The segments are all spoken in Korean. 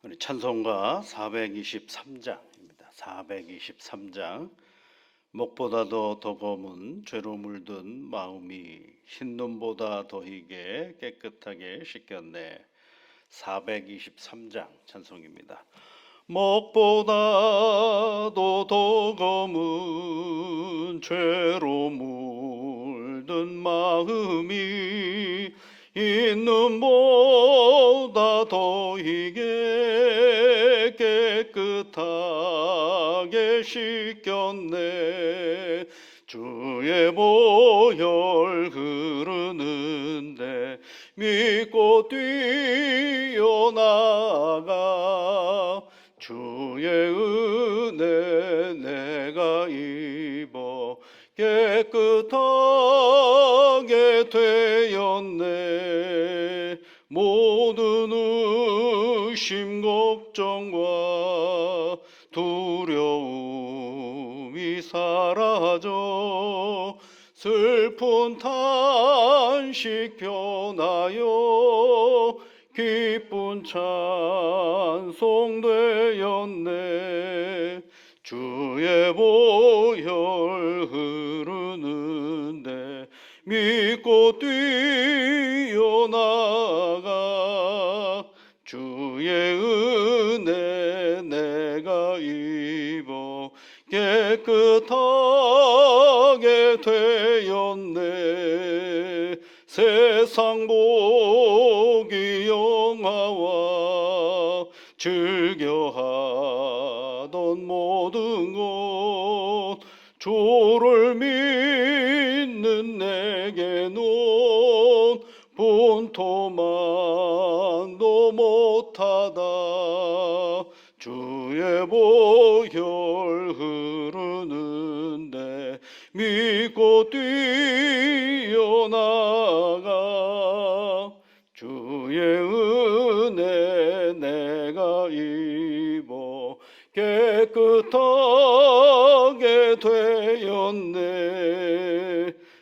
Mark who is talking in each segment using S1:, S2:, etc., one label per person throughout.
S1: 우리 찬송가 423장입니다. 423장. 목보다도 더 검은 죄로 물든 마음이 흰눈보다 더 희게 깨끗하게 씻겼네. 423장 찬송입니다. 목보다도 더 검은 죄로 물든 마음이 흰눈보다 더 희게 깨끗하게 씻겼네. 주의 보혈 흐르는데 믿고 뛰어나가 주의 은혜 내가 입어 깨끗하게 되었네. 모든 의심 걱정과 두려움이 사라져 슬픈 탄식 변하여 기쁜 찬송 되었네. 주의 보혈 흐르는데 믿고 뛰어나가 주의 은혜 내가 입어 깨끗하게 되었네. 세상 보기 영화와 즐겨하던 모든 것 주를 믿는 내게는 분토만도 못하다. 주의 보혈 흐르는데 믿고 뛰어나가 주의 은혜 내가 입어 깨끗하게 되었네.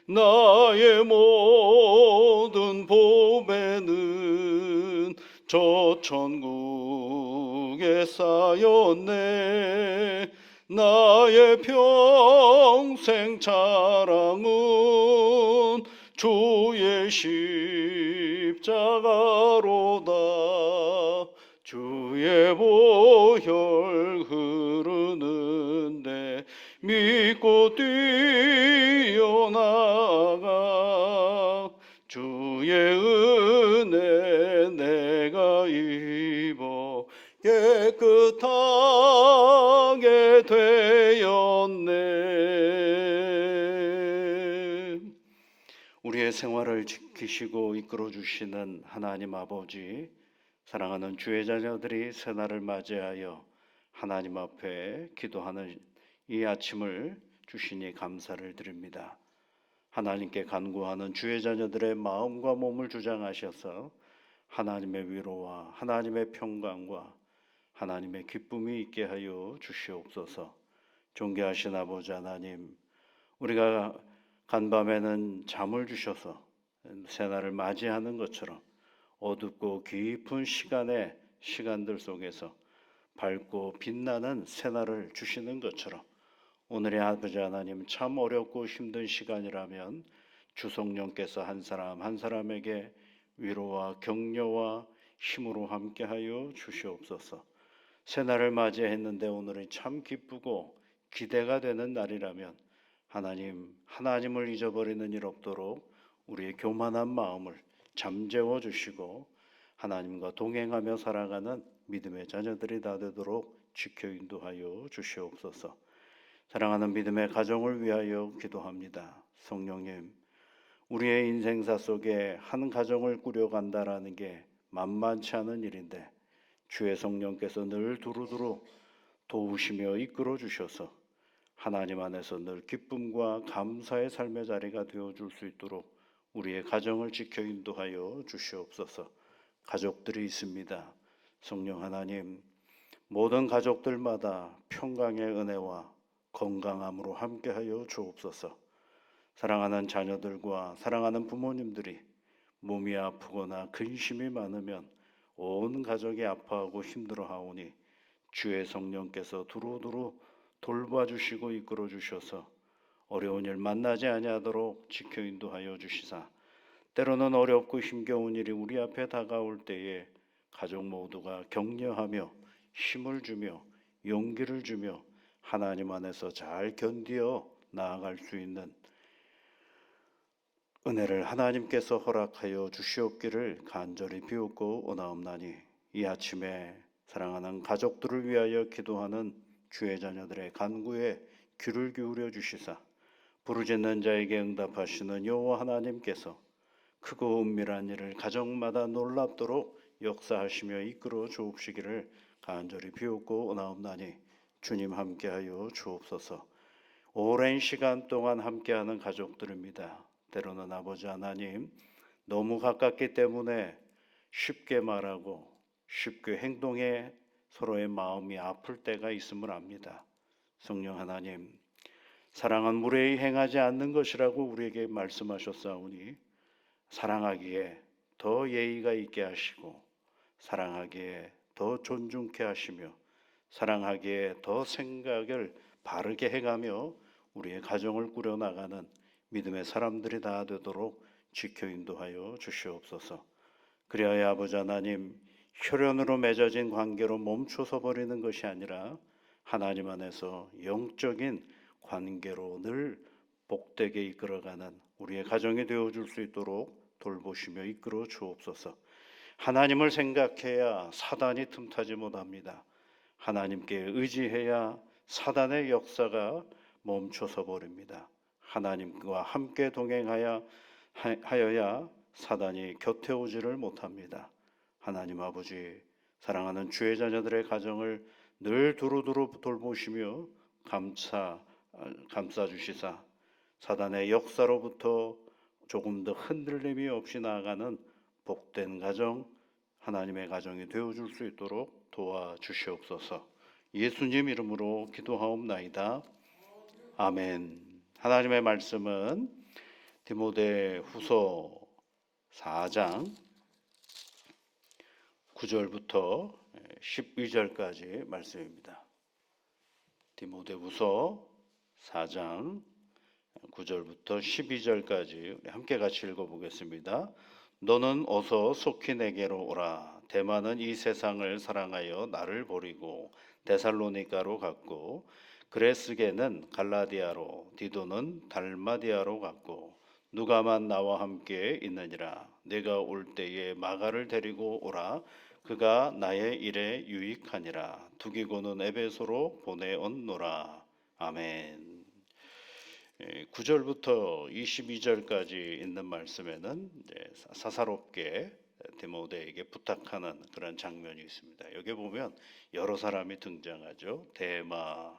S1: 나의 모든 보배는 저 천국에 쌓였네. 나의 평생 자랑은 주의 십자가로다. 주의 보혈 흐르는데 믿고 뛰어나가 주의 은혜 내가 입어 깨끗하게 되었네. 우리의 생활을 지키시고 이끌어 주시는 하나님 아버지, 사랑하는 주의 자녀들이 새날을 맞이하여 하나님 앞에 기도하는 이 아침을 주시니 감사를 드립니다. 하나님께 간구하는 주의 자녀들의 마음과 몸을 주장하셔서 하나님의 위로와 하나님의 평강과 하나님의 기쁨이 있게 하여 주시옵소서. 존귀하신 아버지 하나님, 우리가 간밤에는 잠을 주셔서 새날을 맞이하는 것처럼 어둡고 깊은 시간들 속에서 밝고 빛나는 새날을 주시는 것처럼 오늘의 아버지 하나님, 참 어렵고 힘든 시간이라면 주 성령께서 한 사람 한 사람에게 위로와 격려와 힘으로 함께하여 주시옵소서. 새날을 맞이했는데 오늘이 참 기쁘고 기대가 되는 날이라면 하나님을 잊어버리는 일 없도록 우리의 교만한 마음을 잠재워 주시고 하나님과 동행하며 살아가는 믿음의 자녀들이 다 되도록 지켜 인도하여 주시옵소서. 사랑하는 믿음의 가정을 위하여 기도합니다. 성령님, 우리의 인생사 속에 한 가정을 꾸려간다라는 게 만만치 않은 일인데 주의 성령께서 늘 두루두루 도우시며 이끌어 주셔서 하나님 안에서 늘 기쁨과 감사의 삶의 자리가 되어줄 수 있도록 우리의 가정을 지켜 인도하여 주시옵소서. 가족들이 있습니다. 성령 하나님, 모든 가족들마다 평강의 은혜와 건강함으로 함께하여 주옵소서. 사랑하는 자녀들과 사랑하는 부모님들이 몸이 아프거나 근심이 많으면 온 가족이 아파하고 힘들어하오니 주의 성령께서 두루두루 돌봐주시고 이끌어 주셔서 어려운 일 만나지 아니하도록 지켜 인도하여 주시사 때로는 어렵고 힘겨운 일이 우리 앞에 다가올 때에 가족 모두가 격려하며 힘을 주며 용기를 주며 하나님 안에서 잘 견디어 나아갈 수 있는 은혜를 하나님께서 허락하여 주시옵기를 간절히 비옵고 원하옵나니 이 아침에 사랑하는 가족들을 위하여 기도하는 주의 자녀들의 간구에 귀를 기울여 주시사 부르짖는 자에게 응답하시는 여호와 하나님께서 크고 은밀한 일을 가정마다 놀랍도록 역사하시며 이끌어 주옵시기를 간절히 비옵고 원하옵나니 주님 함께하여 주옵소서. 오랜 시간 동안 함께하는 가족들입니다. 때로는 아버지 하나님 너무 가깝기 때문에 쉽게 말하고 쉽게 행동에 서로의 마음이 아플 때가 있음을 압니다. 성령 하나님, 사랑은 무례히 행하지 않는 것이라고 우리에게 말씀하셨사오니 사랑하기에 더 예의가 있게 하시고 사랑하기에 더 존중케 하시며 사랑하기에 더 생각을 바르게 해가며 우리의 가정을 꾸려나가는 믿음의 사람들이 다 되도록 지켜 인도하여 주시옵소서. 그리하여 아버지 하나님, 혈연으로 맺어진 관계로 멈춰서 버리는 것이 아니라 하나님 안에서 영적인 관계로 늘 복되게 이끌어가는 우리의 가정이 되어줄 수 있도록 돌보시며 이끌어 주옵소서. 하나님을 생각해야 사단이 틈타지 못합니다. 하나님께 의지해야 사단의 역사가 멈춰서 버립니다. 하나님과 함께 하여야 사단이 곁에 오지를 못합니다. 하나님 아버지, 사랑하는 주의 자녀들의 가정을 늘 두루두루 돌보시며 감싸 주시사 사단의 역사로부터 조금 더 흔들림이 없이 나아가는 복된 가정, 하나님의 가정이 되어줄 수 있도록 도와주시옵소서. 예수님 이름으로 기도하옵나이다. 아멘. 하나님의 말씀은 디모데 후서 4장 9절부터 12절까지 말씀입니다. 디모데후서 4장 9절부터 12절까지 우리 함께 같이 읽어보겠습니다. 너는 어서 속히 내게로 오라. 데마는 이 세상을 사랑하여 나를 버리고 데살로니가로 갔고 그레스게는 갈라디아로 디도는 달마디아로 갔고 누가만 나와 함께 있느니라. 내가 올 때에 마가를 데리고 오라. 그가 나의 일에 유익하니라. 두기고는 에베소로 보내었노라. 아멘. 9절부터 22절까지 있는 말씀에는 사사롭게 디모데에게 부탁하는 그런 장면이 있습니다. 여기 보면 여러 사람이 등장하죠. 데마,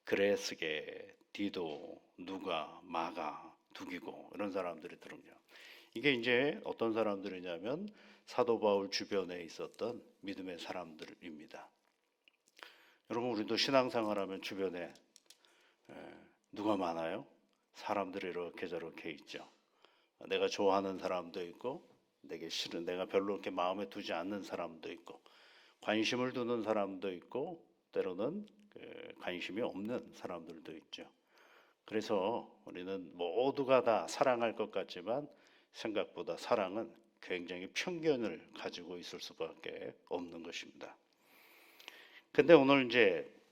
S1: 그레스게, 디도, 누가, 마가, 두기고 이런 사람들이 등장. 이게 이제 어떤 사람들이냐면 사도 바울 주변에 있었던 믿음의 사람들입니다. 여러분, 우리도 신앙생활하면 주변에 누가 많아요? 사람들이 이렇게 저렇게 있죠. 내가 좋아하는 사람도 있고 내게 싫은, 내가 별로 이렇게 마음에 두지 않는 사람도 있고 관심을 두는 사람도 있고 때로는 관심이 없는 사람들도 있죠. 그래서 우리는 모두가 다 사랑할 것 같지만 생각보다 사랑은 굉장히 편견을 가지고 있을 수밖에 없는 것입니다. 근데 오늘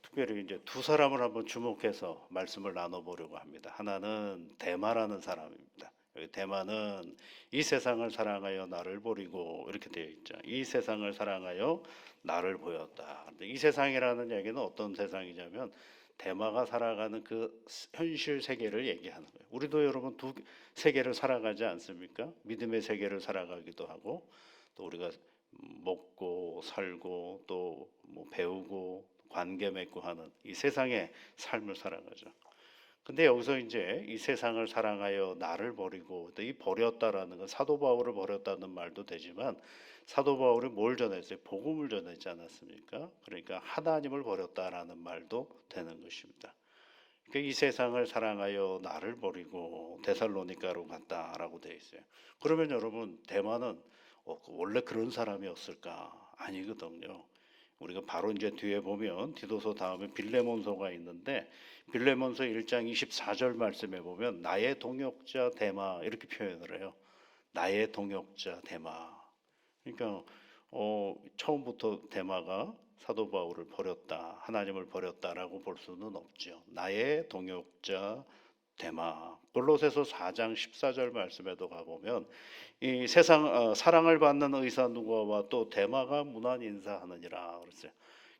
S1: 특별히 두 사람을 한번 주목해서 말씀을 나눠보려고 합니다. 하나는 데마라는 사람입니다. 여기 데마는 이 세상을 사랑하여 나를 버리고 이렇게 되어 있죠. 이 세상을 사랑하여 나를 보였다. 근데 이 세상이라는 얘기는 어떤 세상이냐면 데마가 살아가는 그 현실 세계를 얘기하는 거예요. 우리도 여러분 두 세계를 살아가지 않습니까? 믿음의 세계를 살아가기도 하고 또 우리가 먹고 살고 또 뭐 배우고 관계 맺고 하는 이 세상의 삶을 살아가죠. 근데 여기서 이 세상을 사랑하여 나를 버리고 또 이 버렸다라는 건 사도 바울을 버렸다는 말도 되지만 사도 바울이 뭘 전했어요? 복음을 전했지 않았습니까? 그러니까 하나님을 버렸다라는 말도 되는 것입니다. 그러니까 이 세상을 사랑하여 나를 버리고 데살로니가로 갔다라고 되어 있어요. 그러면 여러분, 데마는 원래 그런 사람이었을까? 아니거든요. 우리가 바로 이제 뒤에 보면 디도서 다음에 빌레몬서가 있는데 빌레몬서 1장 24절 말씀에 보면 나의 동역자 데마 이렇게 표현을 해요. 나의 동역자 데마. 그러니까 처음부터 데마가 사도 바울을 버렸다, 하나님을 버렸다라고 볼 수는 없죠. 나의 동역자 데마. 골로새서 4장 14절 말씀에도 가보면 이 세상 사랑을 받는 의사 누가와 또 데마가 문안 인사하느니라 그랬어요.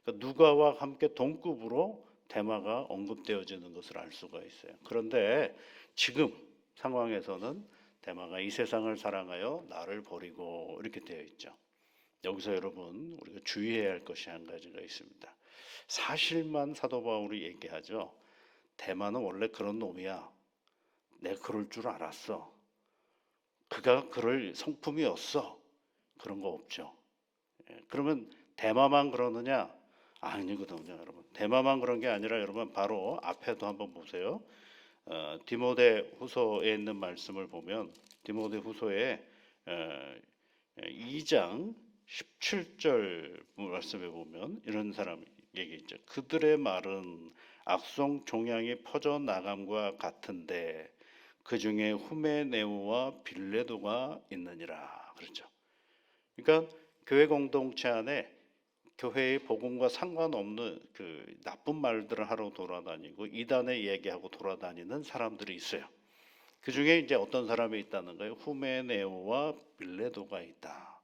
S1: 그러니까 누가와 함께 동급으로 데마가 언급되어지는 것을 알 수가 있어요. 그런데 지금 상황에서는 데마가 이 세상을 사랑하여 나를 버리고 이렇게 되어 있죠. 여기서 여러분 우리가 주의해야 할 것이 한 가지가 있습니다. 사실만 사도 바울이 얘기하죠. 데마는 원래 그런 놈이야. 내가 그럴 줄 알았어. 그가 그럴 성품이었어. 그런 거 없죠. 그러면 대마만 그러느냐? 아니거든요, 여러분. 대마만 그런 게 아니라 여러분 바로 앞에도 한번 보세요. 디모데 후서에 있는 말씀을 보면 디모데 후서에 2장 17절 말씀에 보면 이런 사람 얘기 있죠. 그들의 말은 악성 종양이 퍼져 나감과 같은데 그 중에 후메네오와 빌레도가 있느니라 그렇죠. 그러니까 교회 공동체 안에 교회의 복음과 상관없는 그 나쁜 말들을 하러 돌아다니고 이단에 얘기하고 돌아다니는 사람들이 있어요. 그 중에 이제 어떤 사람이 있다는 거예요. 후메네오와 빌레도가 있다.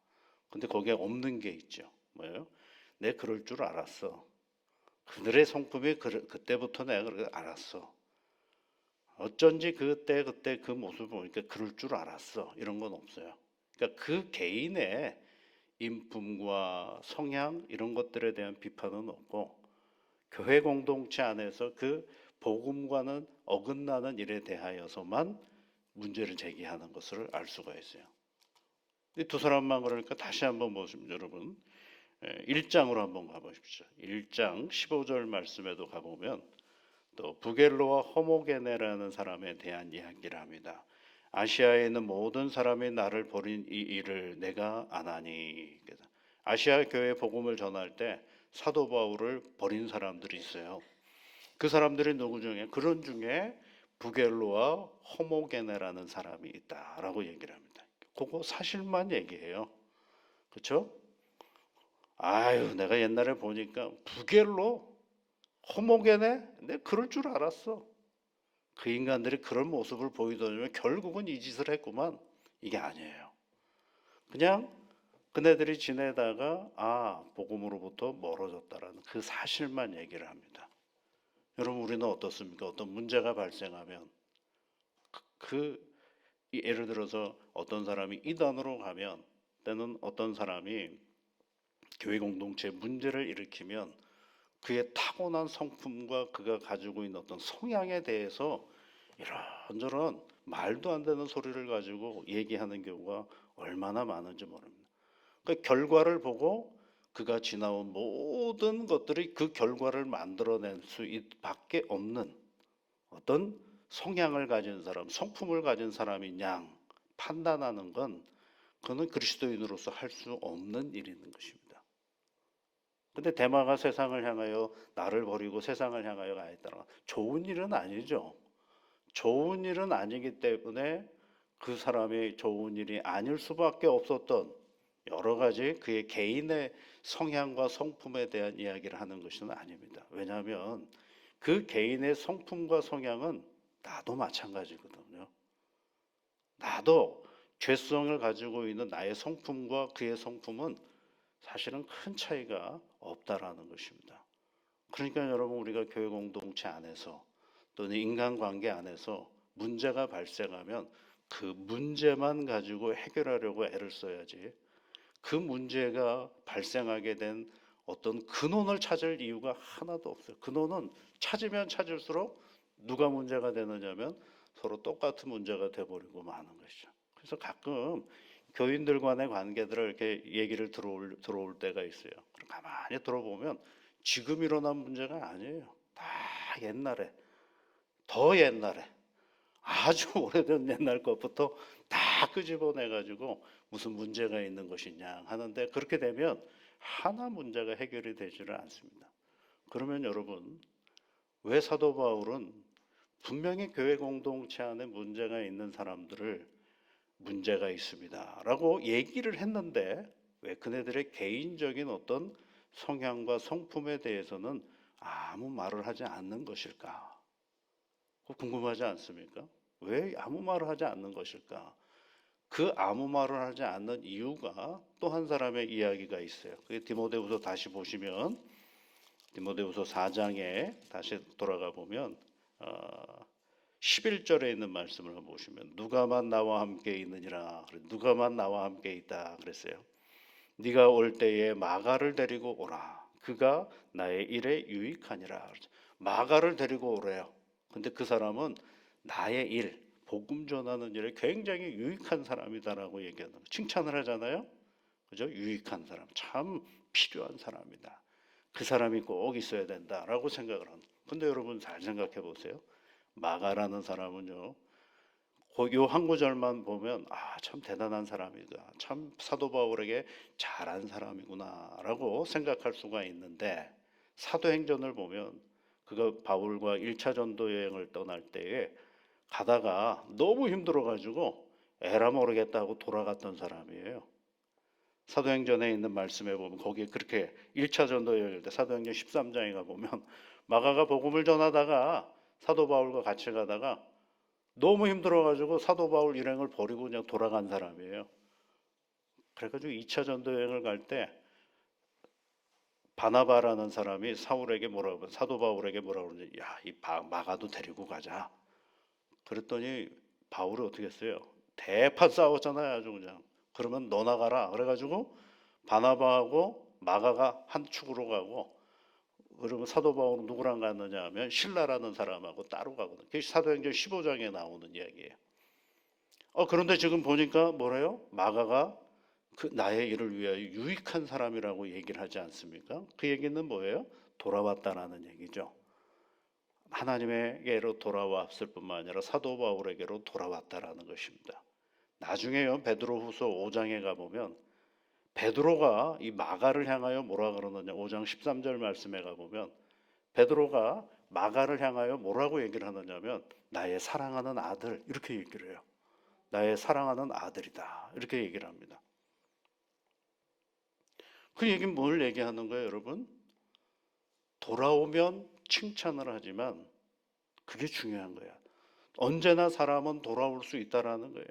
S1: 근데 거기에 없는 게 있죠. 뭐예요? 내 그럴 줄 알았어. 그들의 성품이 그때부터 내가 알았어. 어쩐지 그때 그 모습을 보니까 그럴 줄 알았어. 이런 건 없어요. 그러니까 그 개인의 인품과 성향 이런 것들에 대한 비판은 없고 교회 공동체 안에서 그 복음과는 어긋나는 일에 대하여서만 문제를 제기하는 것을 알 수가 있어요. 이 두 사람만 그러니까 다시 한번 보시면 여러분 1장으로 한번 가보십시오. 1장 15절 말씀에도 가보면 또 부겔로와 호모게네라는 사람에 대한 이야기를 합니다. 아시아에 있는 모든 사람이 나를 버린 이 일을 내가 아나니. 아시아 교회 복음을 전할 때 사도 바울을 버린 사람들이 있어요. 그 사람들이 누구 중에 그런 중에 부겔로와 호모게네라는 사람이 있다라고 얘기를 합니다. 그거 사실만 얘기해요. 그렇죠? 아유, 내가 옛날에 보니까 부겔로 호모게네? 내가 그럴 줄 알았어. 그 인간들이 그런 모습을 보이더니 결국은 이 짓을 했구만. 이게 아니에요. 그냥 그네들이 지내다가 복음으로부터 멀어졌다라는 그 사실만 얘기를 합니다. 여러분 우리는 어떻습니까? 어떤 문제가 발생하면 예를 들어서 어떤 사람이 이단으로 가면 때는 어떤 사람이 교회 공동체에 문제를 일으키면 그의 타고난 성품과 그가 가지고 있는 어떤 성향에 대해서 이런저런 말도 안 되는 소리를 가지고 얘기하는 경우가 얼마나 많은지 모릅니다. 그 결과를 보고 그가 지나온 모든 것들이 그 결과를 만들어낼 수밖에 없는 어떤 성향을 가진 사람, 성품을 가진 사람인 양 판단하는 건 그는 그리스도인으로서 할 수 없는 일인 것입니다. 근데 데마가 세상을 향하여 나를 버리고 세상을 향하여 가있다는 건 좋은 일은 아니죠. 좋은 일은 아니기 때문에 그 사람이 좋은 일이 아닐 수밖에 없었던 여러 가지 그의 개인의 성향과 성품에 대한 이야기를 하는 것은 아닙니다. 왜냐하면 그 개인의 성품과 성향은 나도 마찬가지거든요. 나도 죄성을 가지고 있는 나의 성품과 그의 성품은 사실은 큰 차이가 없다라는 것입니다. 그러니까 여러분 우리가 교회 공동체 안에서 또는 인간관계 안에서 문제가 발생하면 그 문제만 가지고 해결하려고 애를 써야지 그 문제가 발생하게 된 어떤 근원을 찾을 이유가 하나도 없어요. 근원은 찾으면 찾을수록 누가 문제가 되느냐면 서로 똑같은 문제가 돼버리고 마는 것이죠. 그래서 가끔 교인들 간의 관계들을 이렇게 얘기를 들어올 때가 있어요. 그럼 가만히 들어보면 지금 일어난 문제가 아니에요. 다 옛날에, 더 옛날에, 아주 오래된 옛날 것부터 다 다 끄집어내 가지고 무슨 문제가 있는 것이냐 하는데, 그렇게 되면 하나 문제가 해결이 되지를 않습니다. 그러면 여러분, 왜 사도 바울은 분명히 교회 공동체 안에 문제가 있는 사람들을 문제가 있습니다 라고 얘기를 했는데, 왜 그네들의 개인적인 어떤 성향과 성품에 대해서는 아무 말을 하지 않는 것일까? 궁금하지 않습니까? 왜 아무 말을 하지 않는 것일까? 그 아무 말을 하지 않는 이유가 또 한 사람의 이야기가 있어요. 그게 디모데후서 다시 보시면, 디모데후서 4장에 다시 돌아가 보면 11절에 있는 말씀을 보시면, 누가만 나와 함께 있느니라, 누가만 나와 함께 있다 그랬어요. 네가 올 때에 마가를 데리고 오라. 그가 나의 일에 유익하니라. 마가를 데리고 오래요. 근데 그 사람은 나의 일, 복음 전하는 일에 굉장히 유익한 사람이다라고 얘기하는 거예요. 칭찬을 하잖아요. 그죠? 유익한 사람, 참 필요한 사람이다. 그 사람이 꼭 있어야 된다라고 생각을 하는. 근데 여러분 잘 생각해 보세요. 마가라는 사람은요, 요 한 구절만 보면 참 대단한 사람이다, 참 사도 바울에게 잘한 사람이구나라고 생각할 수가 있는데, 사도행전을 보면 그가 바울과 1차 전도 여행을 떠날 때에 가다가 너무 힘들어 가지고 에라 모르겠다고 돌아갔던 사람이에요. 사도행전에 있는 말씀에 보면 거기에 그렇게 1차 전도 여행일 때 사도행전 13장에 가 보면 마가가 복음을 전하다가 사도 바울과 같이 가다가 너무 힘들어가지고 사도 바울 일행을 버리고 그냥 돌아간 사람이에요. 그래가지고 2차 전도 여행을 갈 때 바나바라는 사람이 사울에게 뭐라고, 사도 바울에게 뭐라고 그러는지, 야, 이 마가도 데리고 가자. 그랬더니 바울이 어떻게 했어요? 대판 싸웠잖아요, 아주 그냥. 그러면 너 나가라. 그래가지고 바나바하고 마가가 한 축으로 가고, 그러면 사도 바울은 누구랑 갔느냐 하면 신라라는 사람하고 따로 가거든요. 그게 사도행전 15장에 나오는 이야기예요. 그런데 지금 보니까 뭐래요? 마가가 그 나의 일을 위하여 유익한 사람이라고 얘기를 하지 않습니까? 그 얘기는 뭐예요? 돌아왔다라는 얘기죠. 하나님에게로 돌아왔을 뿐만 아니라 사도 바울에게로 돌아왔다라는 것입니다. 나중에요, 베드로후서 5장에 가보면 베드로가 이 마가를 향하여 뭐라 그러느냐, 5장 13절 말씀에 가보면 베드로가 마가를 향하여 뭐라고 얘기를 하느냐면, 나의 사랑하는 아들, 이렇게 얘기를 해요. 나의 사랑하는 아들이다, 이렇게 얘기를 합니다. 그 얘기는 뭘 얘기하는 거예요, 여러분? 돌아오면 칭찬을 하지만 그게 중요한 거야. 언제나 사람은 돌아올 수 있다라는 거예요.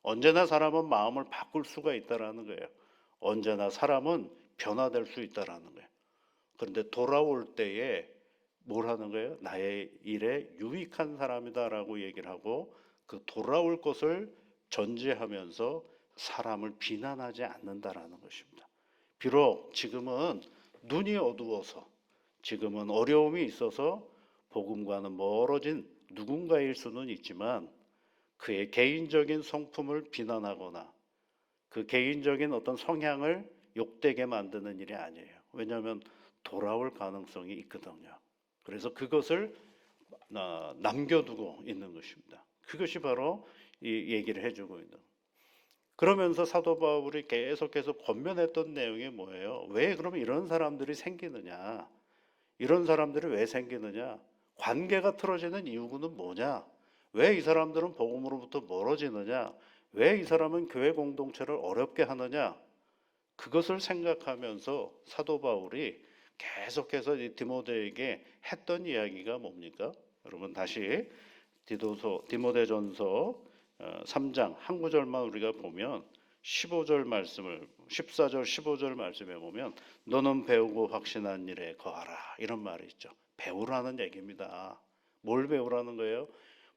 S1: 언제나 사람은 마음을 바꿀 수가 있다라는 거예요. 언제나 사람은 변화될 수 있다라는 거예요. 그런데 돌아올 때에 뭘 하는 거예요? 나의 일에 유익한 사람이다라고 얘기를 하고, 그 돌아올 것을 전제하면서 사람을 비난하지 않는다라는 것입니다. 비록 지금은 눈이 어두워서, 지금은 어려움이 있어서 복음과는 멀어진 누군가일 수는 있지만, 그의 개인적인 성품을 비난하거나 그 개인적인 어떤 성향을 욕되게 만드는 일이 아니에요. 왜냐하면 돌아올 가능성이 있거든요. 그래서 그것을 남겨두고 있는 것입니다. 그것이 바로 이 얘기를 해주고 있는. 그러면서 사도 바울이 계속해서 권면했던 내용이 뭐예요? 왜 그러면 이런 사람들이 생기느냐? 이런 사람들이 왜 생기느냐? 관계가 틀어지는 이유는 뭐냐? 왜 이 사람들은 복음으로부터 멀어지느냐? 왜 이 사람은 교회 공동체를 어렵게 하느냐? 그것을 생각하면서 사도 바울이 계속해서 디모데에게 했던 이야기가 뭡니까? 여러분 다시 디모데전서 3장 한 구절만 우리가 보면 15절 말씀을, 14절 15절 말씀에 보면 너는 배우고 확신한 일에 거하라, 이런 말이 있죠. 배우라는 얘기입니다. 뭘 배우라는 거예요?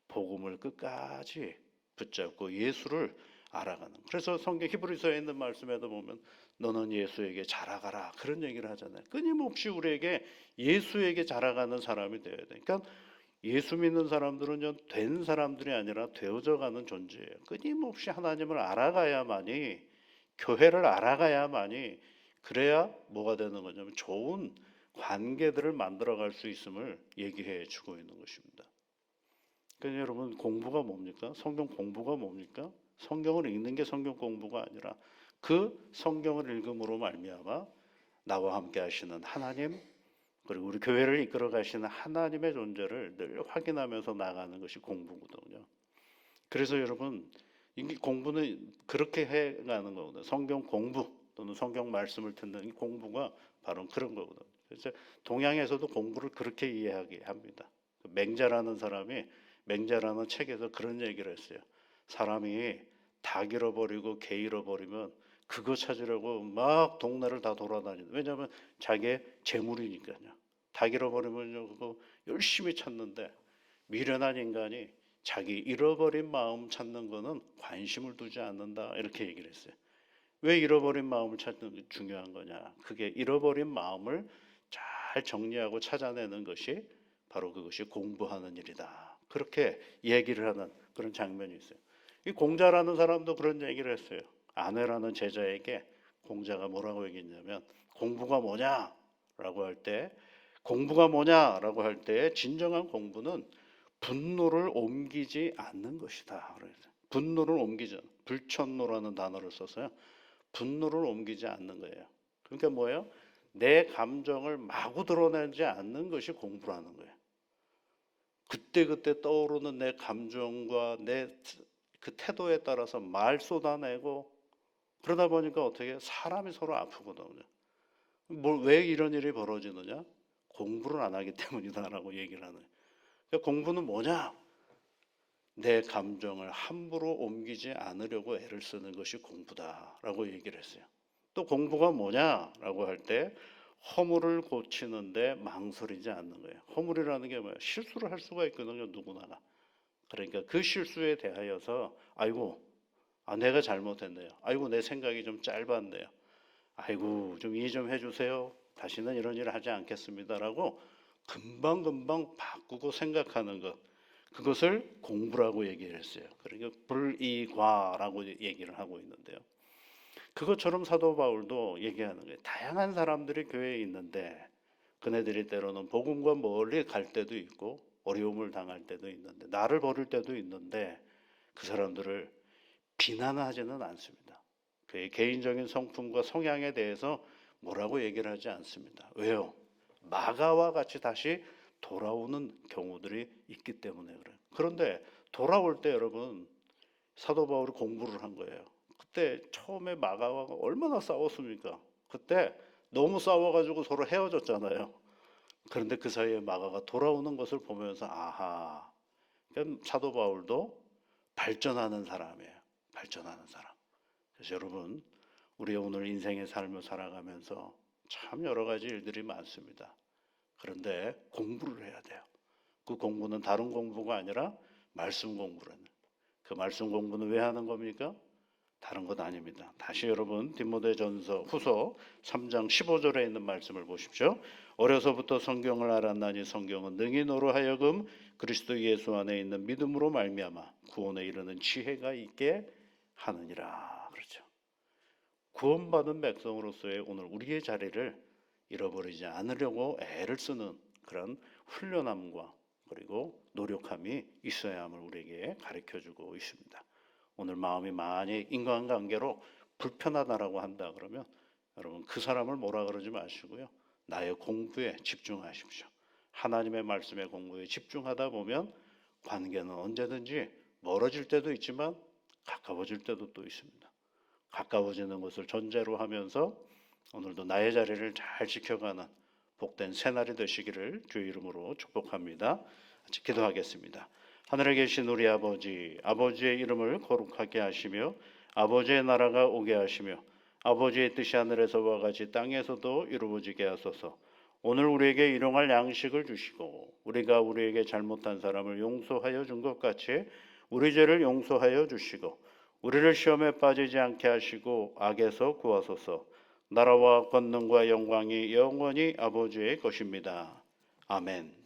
S1: 복음을 끝까지 붙잡고 예수를 알아가는. 그래서 성경 히브리서에 있는 말씀에도 보면 너는 예수에게 자라가라, 그런 얘기를 하잖아요. 끊임없이 우리에게 예수에게 자라가는 사람이 되어야 돼. 그러니까 예수 믿는 사람들은 된 사람들이 아니라 되어져 가는 존재예요. 끊임없이 하나님을 알아가야만이, 교회를 알아가야만이, 그래야 뭐가 되는 거냐면 좋은 관계들을 만들어갈 수 있음을 얘기해 주고 있는 것입니다. 그러니까 여러분, 공부가 뭡니까? 성경 공부가 뭡니까? 성경을 읽는 게 성경 공부가 아니라 그 성경을 읽음으로 말미암아 나와 함께 하시는 하나님, 그리고 우리 교회를 이끌어 가시는 하나님의 존재를 늘 확인하면서 나가는 것이 공부거든요. 그래서 여러분, 이 공부는 그렇게 해가는 거거든요. 성경 공부 또는 성경 말씀을 듣는 이 공부가 바로 그런 거거든요. 그래서 동양에서도 공부를 그렇게 이해하게 합니다. 맹자라는 사람이 맹자라는 책에서 그런 얘기를 했어요. 사람이 닭 잃어버리고 개 잃어버리면 그거 찾으려고 막 동네를 다 돌아다니는. 왜냐하면 자기의 재물이니까요. 닭 잃어버리면 그거 열심히 찾는데 미련한 인간이 자기 잃어버린 마음 찾는 거는 관심을 두지 않는다, 이렇게 얘기를 했어요. 왜 잃어버린 마음을 찾는 게 중요한 거냐? 그게 잃어버린 마음을 잘 정리하고 찾아내는 것이 바로 그것이 공부하는 일이다. 그렇게 얘기를 하는 그런 장면이 있어요. 이 공자라는 사람도 그런 얘기를 했어요. 아내라는 제자에게 공자가 뭐라고 얘기했냐면, 공부가 뭐냐라고 할 때, 공부가 뭐냐라고 할 때 진정한 공부는 분노를 옮기지 않는 것이다. 분노를 옮기지 않는, 불천노라는 단어를 써서요. 분노를 옮기지 않는 거예요. 그러니까 뭐예요? 내 감정을 마구 드러내지 않는 것이 공부라는 거예요. 그때그때 떠오르는 내 감정과 내 그 태도에 따라서 말 쏟아내고, 그러다 보니까 어떻게 사람이 서로 아프거든요. 왜 이런 일이 벌어지느냐? 공부를 안 하기 때문이다라고 얘기를 하는 거예요. 그러니까 공부는 뭐냐? 내 감정을 함부로 옮기지 않으려고 애를 쓰는 것이 공부다라고 얘기를 했어요. 또 공부가 뭐냐라고 할 때 허물을 고치는데 망설이지 않는 거예요. 허물이라는 게 뭐예요? 실수를 할 수가 있거든요, 누구나가. 그러니까 그 실수에 대하여서 아이고, 내가 잘못했네요. 아이고, 내 생각이 좀 짧았네요. 아이고, 좀 이해 좀 해주세요. 다시는 이런 일을 하지 않겠습니다라고 금방금방 바꾸고 생각하는 것, 그것을 공부라고 얘기를 했어요. 그러니까 불이과라고 얘기를 하고 있는데요. 그것처럼 사도 바울도 얘기하는 거예요. 다양한 사람들이 교회에 있는데 그네들이 때로는 복음과 멀리 갈 때도 있고 어려움을 당할 때도 있는데, 나를 버릴 때도 있는데, 그 사람들을 비난하지는 않습니다. 그의 개인적인 성품과 성향에 대해서 뭐라고 얘기를 하지 않습니다. 왜요? 마가와 같이 다시 돌아오는 경우들이 있기 때문에 그래요. 그런데 돌아올 때 여러분, 사도 바울이 공부를 한 거예요. 그때 처음에 마가와 얼마나 싸웠습니까? 그때 너무 싸워가지고 서로 헤어졌잖아요. 그런데 그 사이에 마가가 돌아오는 것을 보면서 아하, 그러니까 사도 바울도 발전하는 사람이에요. 발전하는 사람. 그래서 여러분, 우리 오늘 인생의 삶을 살아가면서 참 여러 가지 일들이 많습니다. 그런데 공부를 해야 돼요. 그 공부는 다른 공부가 아니라 말씀 공부라는. 그 말씀 공부는 왜 하는 겁니까? 다른 것 아닙니다. 다시 여러분 디모데전서 후서 3장 15절에 있는 말씀을 보십시오. 어려서부터 성경을 알았나니 성경은 능히 너로 하여금 그리스도 예수 안에 있는 믿음으로 말미암아 구원에 이르는 지혜가 있게 하느니라. 그렇죠. 구원받은 백성으로서의 오늘 우리의 자리를 잃어버리지 않으려고 애를 쓰는 그런 훈련함과 그리고 노력함이 있어야 함을 우리에게 가르쳐주고 있습니다. 오늘 마음이 많이 인간관계로 불편하다라고 한다 그러면 여러분, 그 사람을 뭐라 그러지 마시고요, 나의 공부에 집중하십시오. 하나님의 말씀의 공부에 집중하다 보면 관계는 언제든지 멀어질 때도 있지만 가까워질 때도 또 있습니다. 가까워지는 것을 전제로 하면서 오늘도 나의 자리를 잘 지켜가는 복된 새날이 되시기를 주의 이름으로 축복합니다. 같이 기도하겠습니다. 하늘에 계신 우리 아버지, 아버지의 이름을 거룩하게 하시며 아버지의 나라가 오게 하시며 아버지의 뜻이 하늘에서와 같이 땅에서도 이루어지게 하소서. 오늘 우리에게 일용할 양식을 주시고 우리가 우리에게 잘못한 사람을 용서하여 준 것 같이 우리 죄를 용서하여 주시고 우리를 시험에 빠지지 않게 하시고 악에서 구하소서. 나라와 권능과 영광이 영원히 아버지의 것입니다. 아멘.